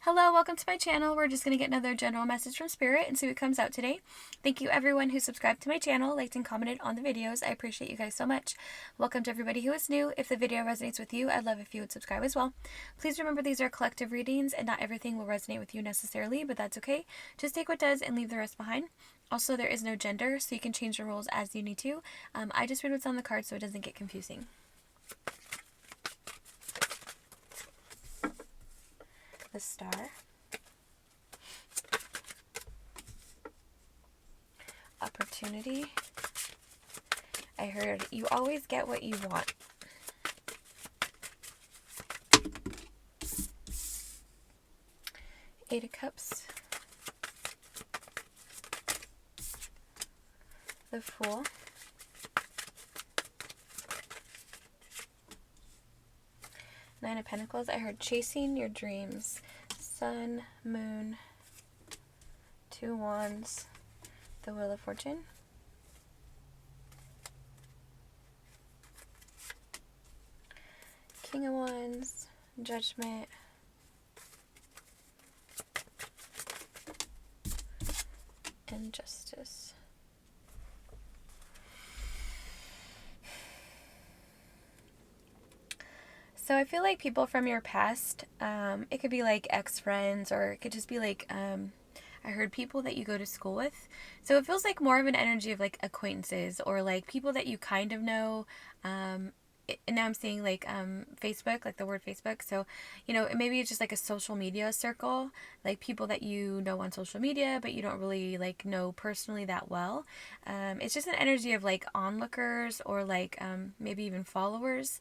Hello, welcome to my channel. We're just going to get another general message from Spirit and see what comes out today. Thank you everyone who subscribed to my channel, liked and commented on the videos. I appreciate you guys so much. Welcome to everybody who is new. If the video resonates with you, I'd love if you would subscribe as well. Please remember these are collective readings and not everything will resonate with you necessarily, but that's okay. Just take what does and leave the rest behind. Also, there is no gender, so you can change the rules as you need to. I just read what's on the card so it doesn't get confusing. The Star. Opportunity. I heard you always get what you want. Eight of Cups. The Fool. Nine of Pentacles. I heard chasing your dreams. Sun, Moon, Two Wands, the Wheel of Fortune. King of Wands, Judgment, and Justice. So I feel like people from your past, it could be like ex-friends, or it could just be like, I heard people that you go to school with. So it feels like more of an energy of like acquaintances or like people that you kind of know. And now I'm seeing like Facebook, like the word Facebook. So, you know, maybe it's just like a social media circle, like people that you know on social media, but you don't really like know personally that well. It's just an energy of like onlookers or like maybe even followers.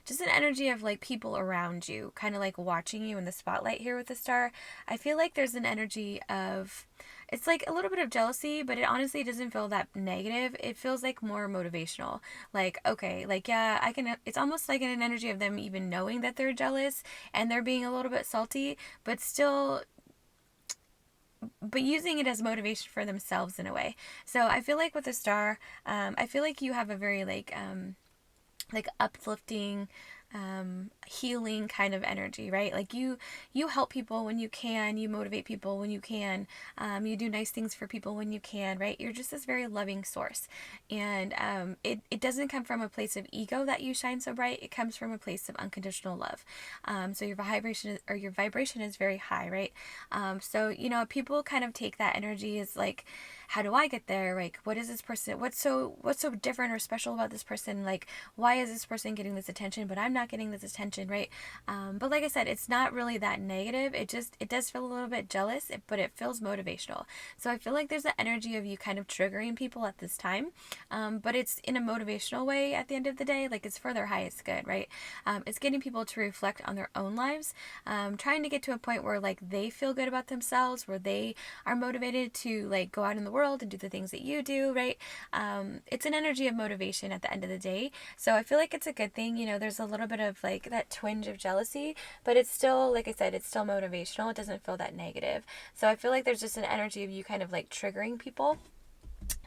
Just an energy of like people around you, kind of like watching you in the spotlight here with the Star. I feel like there's an energy of, it's like a little bit of jealousy, but it honestly doesn't feel that negative. It feels like more motivational. Like, okay, like, yeah, I can, it's almost like an energy of them even knowing that they're jealous and they're being a little bit salty, but still, but using it as motivation for themselves in a way. So I feel like with the Star, I feel like you have a very like uplifting, healing kind of energy, right? Like you help people when you can, you motivate people when you can, you do nice things for people when you can, right? You're just this very loving source. And it doesn't come from a place of ego that you shine so bright. It comes from a place of unconditional love. So your vibration is very high, right? So, you know, people kind of take that energy as like, how do I get there? Like, what is this person? What's so different or special about this person? Like, why is this person getting this attention, but I'm not getting this attention, right? But like I said, it's not really that negative. It does feel a little bit jealous, but it feels motivational. So I feel like there's an energy of you kind of triggering people at this time, but it's in a motivational way at the end of the day. Like, it's for their highest good, right? It's getting people to reflect on their own lives, trying to get to a point where like they feel good about themselves, where they are motivated to like go out in the world and do the things that you do, right? It's an energy of motivation at the end of the day. So I feel like it's a good thing. You know, there's a little bit of like that twinge of jealousy, but it's still, like I said, it's still motivational. It doesn't feel that negative. So I feel like there's just an energy of you kind of like triggering people.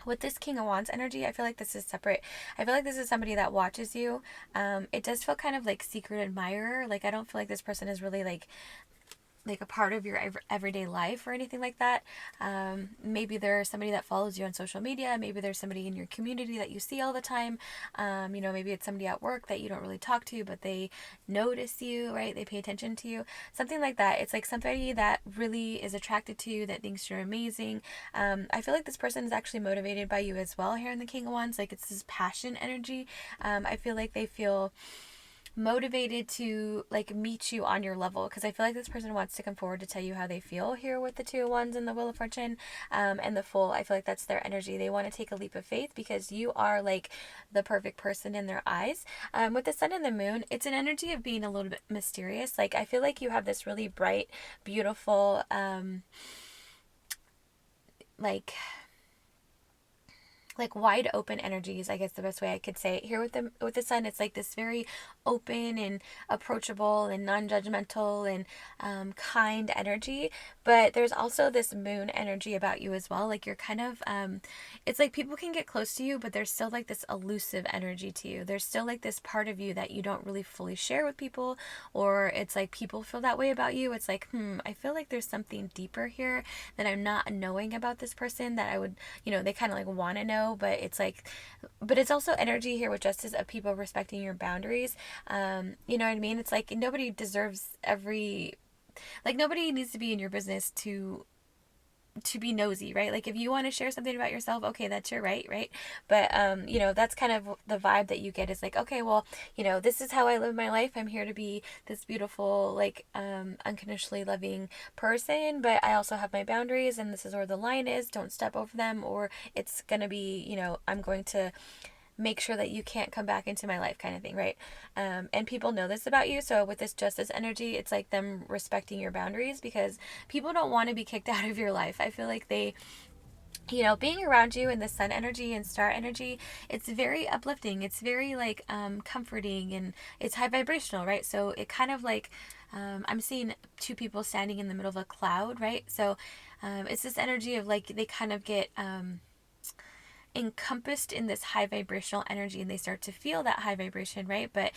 With this King of Wands energy, I feel like this is separate. I feel like this is somebody that watches you. It does feel kind of like secret admirer. Like, I don't feel like this person is really like a part of your everyday life or anything like that. Maybe there's somebody that follows you on social media. Maybe there's somebody in your community that you see all the time. You know, maybe it's somebody at work that you don't really talk to, but they notice you, right? They pay attention to you. Something like that. It's like somebody that really is attracted to you, that thinks you're amazing. I feel like this person is actually motivated by you as well here in the King of Wands. Like, it's this passion energy. I feel like they feel motivated to like meet you on your level, because I feel like this person wants to come forward to tell you how they feel here with the Two of Wands and the Wheel of Fortune, and the Fool. I feel like that's their energy. They want to take a leap of faith because you are like the perfect person in their eyes. With the Sun and the Moon, it's an energy of being a little bit mysterious. Like, I feel like you have this really bright, beautiful, like, like wide open energies, I guess the best way I could say it. Here with the sun, it's like this very open and approachable and non-judgmental and kind energy. But there's also this moon energy about you as well. Like you're kind of it's like people can get close to you, but there's still like this elusive energy to you. There's still like this part of you that you don't really fully share with people, or it's like people feel that way about you. It's like, I feel like there's something deeper here that I'm not knowing about this person that I would, they kind of like want to know, but it's like, but it's also energy here with justice of people respecting your boundaries. You know what I mean? It's like nobody deserves nobody needs to be in your business to be nosy, right? Like if you want to share something about yourself, okay, that's your right? But that's kind of the vibe that you get is like, okay, well, this is how I live my life. I'm here to be this beautiful, like unconditionally loving person, but I also have my boundaries, and this is where the line is. Don't step over them, or it's gonna be, I'm going to make sure that you can't come back into my life, kind of thing, right? And people know this about you. So with this justice energy, it's like them respecting your boundaries, because people don't want to be kicked out of your life. I feel like they, being around you in the sun energy and star energy, it's very uplifting. It's very like comforting, and it's high vibrational, right? So it kind of like, I'm seeing two people standing in the middle of a cloud, right? So it's this energy of like they kind of get encompassed in this high vibrational energy, and they start to feel that high vibration, right? But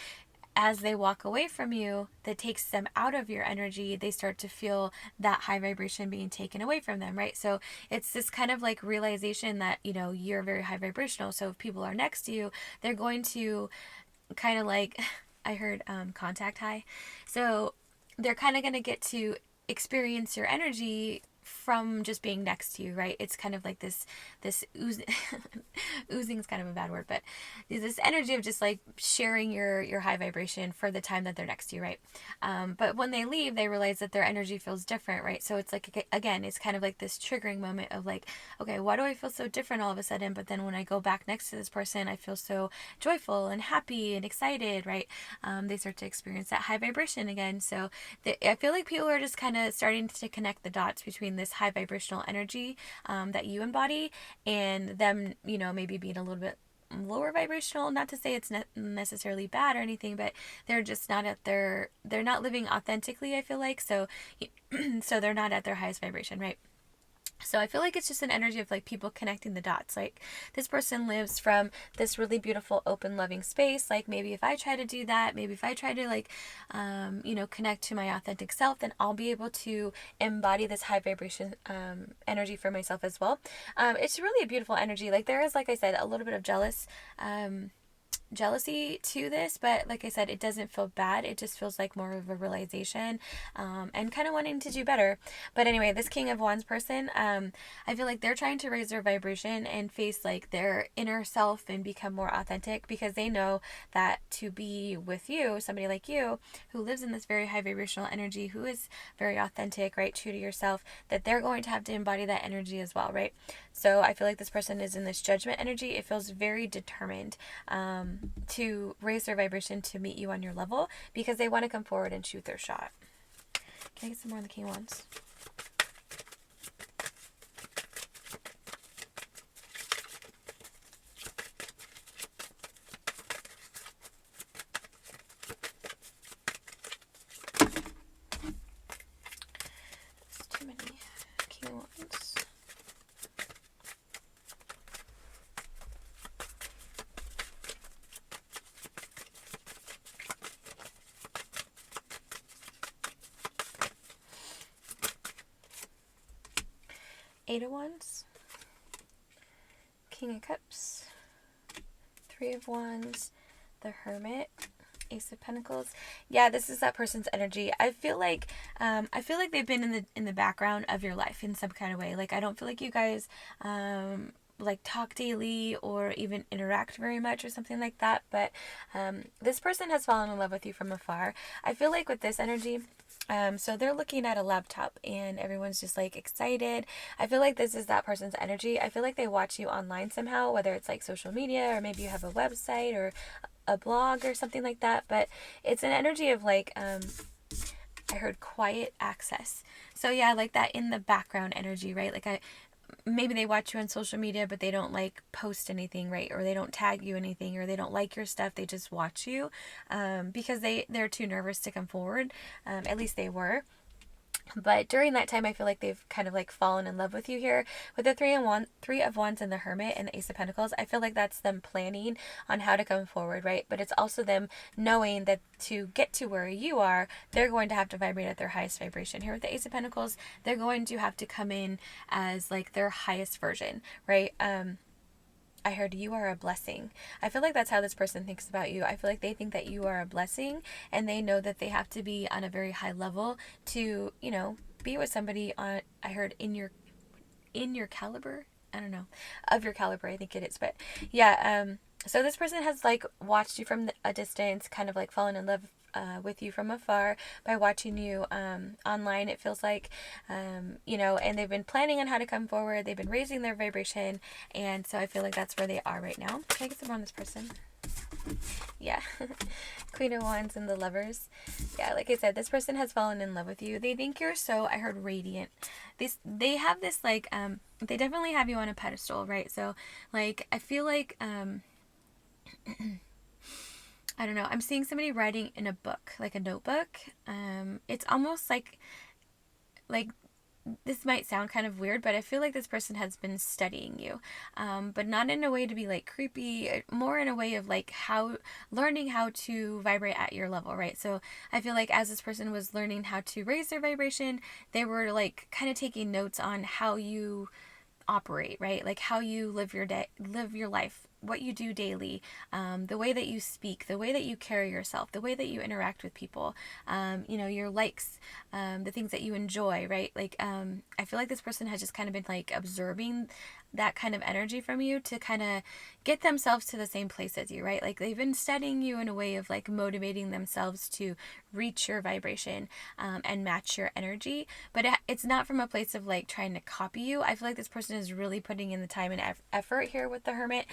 as they walk away from you, that takes them out of your energy, they start to feel that high vibration being taken away from them, right? So it's this kind of like realization that, you're very high vibrational. So if people are next to you, they're going to kind of like, I heard contact high. So they're kind of going to get to experience your energy from just being next to you, right? It's kind of like this oozing, oozing is kind of a bad word, but this energy of just like sharing your high vibration for the time that they're next to you, right? But when they leave, they realize that their energy feels different, right? So it's like, again, it's kind of like this triggering moment of like, okay, why do I feel so different all of a sudden? But then when I go back next to this person, I feel so joyful and happy and excited, right? They start to experience that high vibration again. So I feel like people are just kind of starting to connect the dots between this high vibrational energy that you embody, and them, maybe being a little bit lower vibrational. Not to say it's necessarily bad or anything, but they're just not they're not living authentically, I feel like. So so they're not at their highest vibration, right? So I feel like it's just an energy of like people connecting the dots. Like this person lives from this really beautiful, open, loving space. Like maybe if I try to do that, maybe if I try to like, connect to my authentic self, then I'll be able to embody this high vibration energy for myself as well. It's really a beautiful energy. Like there is, like I said, a little bit of jealousy to this, but like I said, it doesn't feel bad. It just feels like more of a realization, and kind of wanting to do better. But anyway, this King of Wands person, I feel like they're trying to raise their vibration and face like their inner self and become more authentic, because they know that to be with you, somebody like you who lives in this very high vibrational energy, who is very authentic, right, true to yourself, that they're going to have to embody that energy as well, right? So I feel like this person is in this judgment energy. It feels very determined to raise their vibration to meet you on your level, because they want to come forward and shoot their shot. Can I get some more on the King of Wands? That's too many. King of Wands. Eight of Wands, King of Cups, Three of Wands, the Hermit, Ace of Pentacles. Yeah, this is that person's energy. I feel like they've been in the background of your life in some kind of way. Like I don't feel like you guys like talk daily or even interact very much or something like that, but this person has fallen in love with you from afar. I feel like with this energy, so they're looking at a laptop and everyone's just like excited. I feel like this is that person's energy. I feel like they watch you online somehow, whether it's like social media, or maybe you have a website or a blog or something like that. But it's an energy of like, I heard quiet access. So yeah, like that in the background energy, right? Like maybe they watch you on social media, but they don't like post anything, right? Or they don't tag you anything, or they don't like your stuff. They just watch you, because they're too nervous to come forward. At least they were. But during that time, I feel like they've kind of like fallen in love with you here with the Three of Wands and the Hermit and the Ace of Pentacles. I feel like that's them planning on how to come forward, right? But it's also them knowing that to get to where you are, they're going to have to vibrate at their highest vibration. Here with the Ace of Pentacles, they're going to have to come in as like their highest version, right? I heard you are a blessing. I feel like that's how this person thinks about you. I feel like they think that you are a blessing, and they know that they have to be on a very high level to, be with somebody on, I heard in your caliber. I don't know, of your caliber, I think it is. But yeah, so this person has like watched you from a distance, kind of like fallen in love with you from afar by watching you online, it feels like, and they've been planning on how to come forward. They've been raising their vibration, and so I feel like that's where they are right now. Can I get some on this person? Yeah. Queen of Wands and the Lovers. Yeah, like I said, this person has fallen in love with you. They think you're so, I heard, radiant. They have this like they definitely have you on a pedestal, right? So like I feel like I don't know, I'm seeing somebody writing in a book, like a notebook. It's almost like this might sound kind of weird, but I feel like this person has been studying you, but not in a way to be like creepy, more in a way of like learning how to vibrate at your level, right? So I feel like as this person was learning how to raise their vibration, they were like kind of taking notes on how you operate, right? Like how you live your day, live your life, what you do daily, the way that you speak, the way that you carry yourself, the way that you interact with people, your likes, the things that you enjoy, right? Like, I feel like this person has just kind of been like observing that kind of energy from you to kind of get themselves to the same place as you, right? Like they've been studying you in a way of like motivating themselves to reach your vibration, and match your energy. But it's not from a place of like trying to copy you. I feel like this person is really putting in the time and effort here with the Hermit,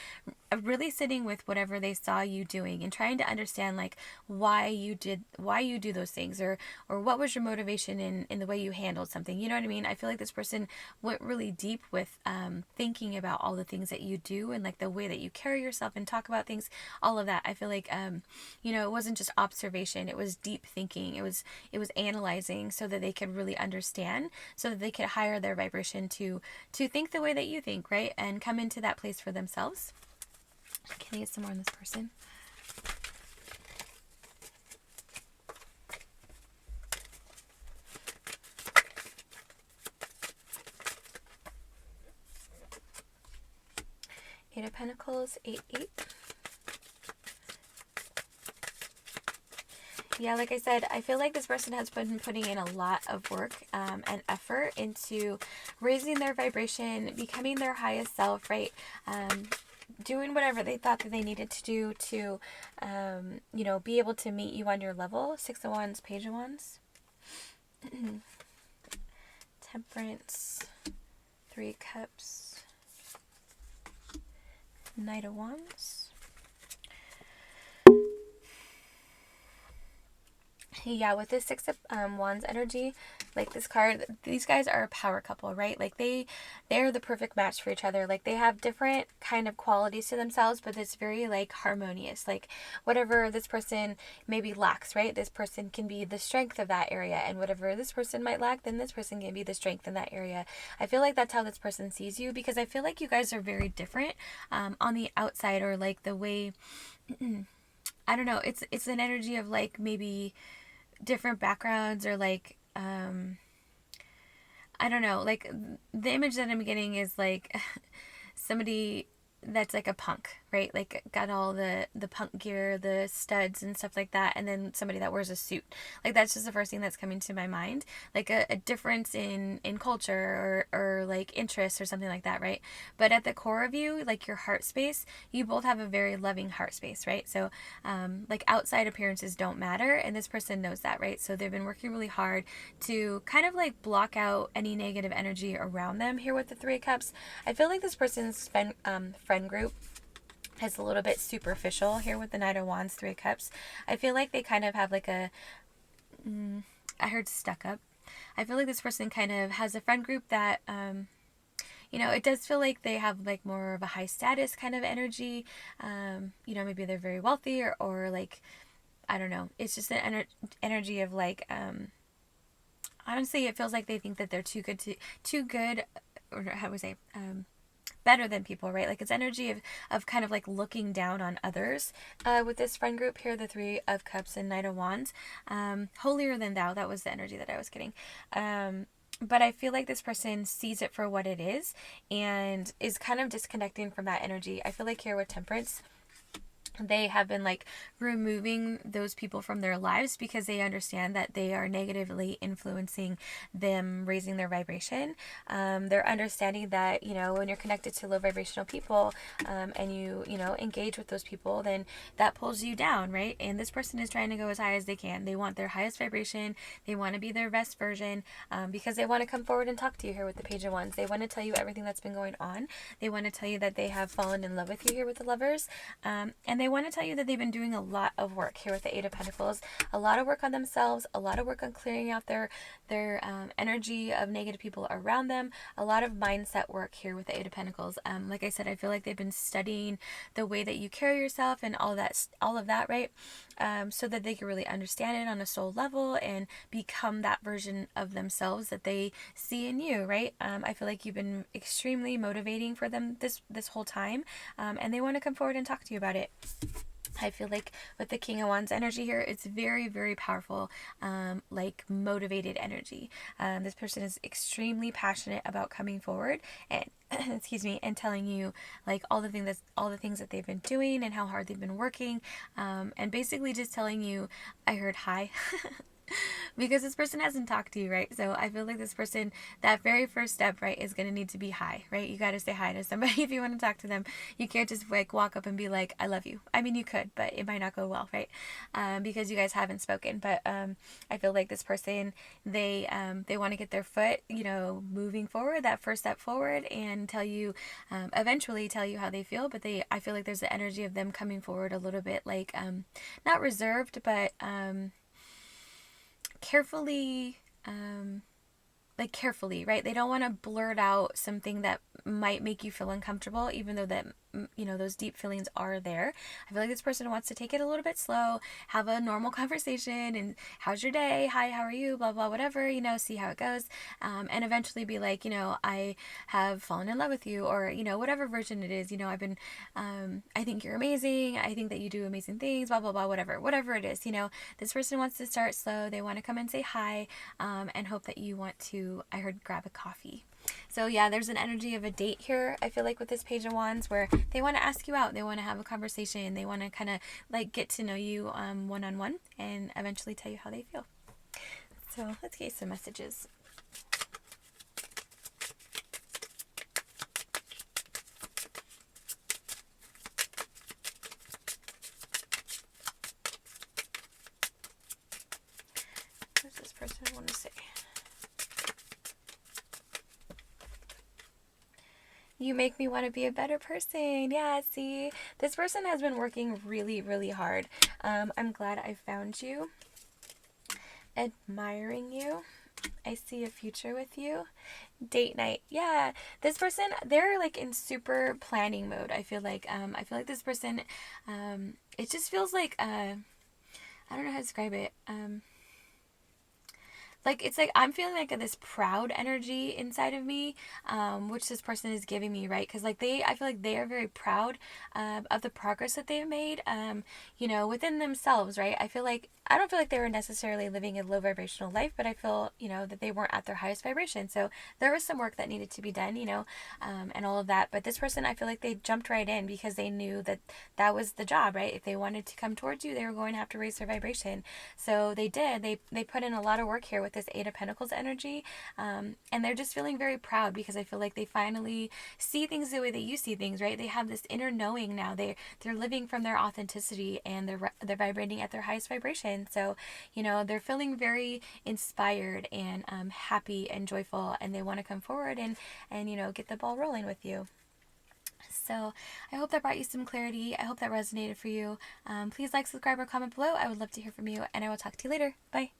really sitting with whatever they saw you doing and trying to understand like why you do those things, or what was your motivation in the way you handled something. You know what I mean? I feel like this person went really deep with thinking about all the things that you do and like the way that you carry yourself and talk about things, all of that. I feel like it wasn't just observation, it was deep thinking. It was analyzing so that they could really understand, so that they could higher their vibration to think the way that you think, right? And come into that place for themselves. Can I get some more on this person? Eight of Pentacles, 8-8. Yeah, like I said, I feel like this person has been putting in a lot of work and effort into raising their vibration, becoming their highest self, right? Doing whatever they thought that they needed to do to, be able to meet you on your level. Six of Wands, Page of Wands. Temperance, Three of Cups, Knight of Wands. Yeah, with this Six of Wands energy, like this card, these guys are a power couple, right? Like they're the perfect match for each other. Like they have different kind of qualities to themselves, but it's very like harmonious. Like whatever this person maybe lacks, right? This person can be the strength of that area, and whatever this person might lack, then this person can be the strength in that area. I feel like that's how this person sees you, because I feel like you guys are very different on the outside, or like the way I don't know. It's an energy of like maybe different backgrounds, or like I don't know, like the image that I'm getting is like somebody that's like a punk, right? Like got all the punk gear, the studs and stuff like that, and then somebody that wears a suit. Like that's just the first thing that's coming to my mind. Like a difference in culture, or like interests or something like that, right? But at the core of you, like your heart space, you both have a very loving heart space, right? So like outside appearances don't matter, and this person knows that, right? So they've been working really hard to kind of like block out any negative energy around them here with the Three of Cups. I feel like this person's friend group is a little bit superficial here with the Knight of Wands, Three of Cups. I feel like they kind of have like I heard stuck up. I feel like this person kind of has a friend group that it does feel like they have like more of a high status kind of energy. Maybe they're very wealthy, or like, I don't know. It's just an energy of like, honestly, it feels like they think that they're too good, or how would we say, better than people, right? Like, it's energy of kind of like looking down on others. With this friend group here, the Three of Cups and Knight of Wands, holier than thou, that was the energy that I was getting. But I feel like this person sees it for what it is and is kind of disconnecting from that energy. I feel like here with Temperance, they have been like removing those people from their lives because they understand that they are negatively influencing them, raising their vibration. They're understanding that, when you're connected to low vibrational people, and you engage with those people, then that pulls you down, right? And this person is trying to go as high as they can. They want their highest vibration. They want to be their best version, because they want to come forward and talk to you here with the Page of Wands. They want to tell you everything that's been going on. They want to tell you that they have fallen in love with you here with the Lovers. And they want to tell you that they've been doing a lot of work here with the Eight of Pentacles, a lot of work on themselves, a lot of work on clearing out their energy of negative people around them, a lot of mindset work here with the Eight of Pentacles. Like I said, I feel like they've been studying the way that you carry yourself and all of that, right? So that they can really understand it on a soul level and become that version of themselves that they see in you, right? I feel like you've been extremely motivating for them this whole time, and they want to come forward and talk to you about it. I feel like with the King of Wands energy here, it's very, very powerful, like motivated energy. This person is extremely passionate about coming forward and excuse me, and telling you like all the things that they've been doing and how hard they've been working, and basically just telling you, I heard hi. Because this person hasn't talked to you, right? So I feel like this person, that very first step, right, is going to need to be hi, right? You got to say hi to somebody if you want to talk to them. You can't just like walk up and be like, I love you. I mean, you could, but it might not go well, right? Because you guys haven't spoken. But I feel like this person, they want to get their foot, moving forward, that first step forward, and tell you, eventually tell you how they feel. But I feel like there's the energy of them coming forward a little bit like, not reserved, but carefully, right? They don't want to blurt out something that might make you feel uncomfortable, even though that, those deep feelings are there. I feel like this person wants to take it a little bit slow, have a normal conversation, and how's your day? Hi, how are you? Blah, blah, whatever, see how it goes. And eventually be like, I have fallen in love with you, or, whatever version it is, I've been, I think you're amazing. I think that you do amazing things, blah, blah, blah, whatever it is, this person wants to start slow. They want to come and say hi, and hope that you want to, I heard, grab a coffee. So yeah, there's an energy of a date here, I feel like, with this Page of Wands, where they want to ask you out, they want to have a conversation, they want to kind of like get to know you one-on-one, and eventually tell you how they feel. So let's get some messages. What does this person want to say? You make me want to be a better person. Yeah, see, this person has been working really, really hard. I'm glad I found you. Admiring you. I see a future with you. Date night. Yeah, this person, they're like in super planning mode. I feel like this person, it just feels like, I don't know how to describe it. Like, it's like I'm feeling like this proud energy inside of me, which this person is giving me, right? Because like I feel like they are very proud of the progress that they've made, within themselves, right? I don't feel like they were necessarily living a low vibrational life, but I feel, that they weren't at their highest vibration. So there was some work that needed to be done, and all of that. But this person, I feel like they jumped right in because they knew that was the job, right? If they wanted to come towards you, they were going to have to raise their vibration. So they did. They put in a lot of work here with this Eight of Pentacles energy, and they're just feeling very proud because I feel like they finally see things the way that you see things, right? They have this inner knowing now. They're living from their authenticity, and they're vibrating at their highest vibration. So they're feeling very inspired and happy and joyful, and they want to come forward and get the ball rolling with you. So I hope that brought you some clarity. I hope that resonated for you. Please like, subscribe, or comment below. I would love to hear from you, and I will talk to you later. Bye.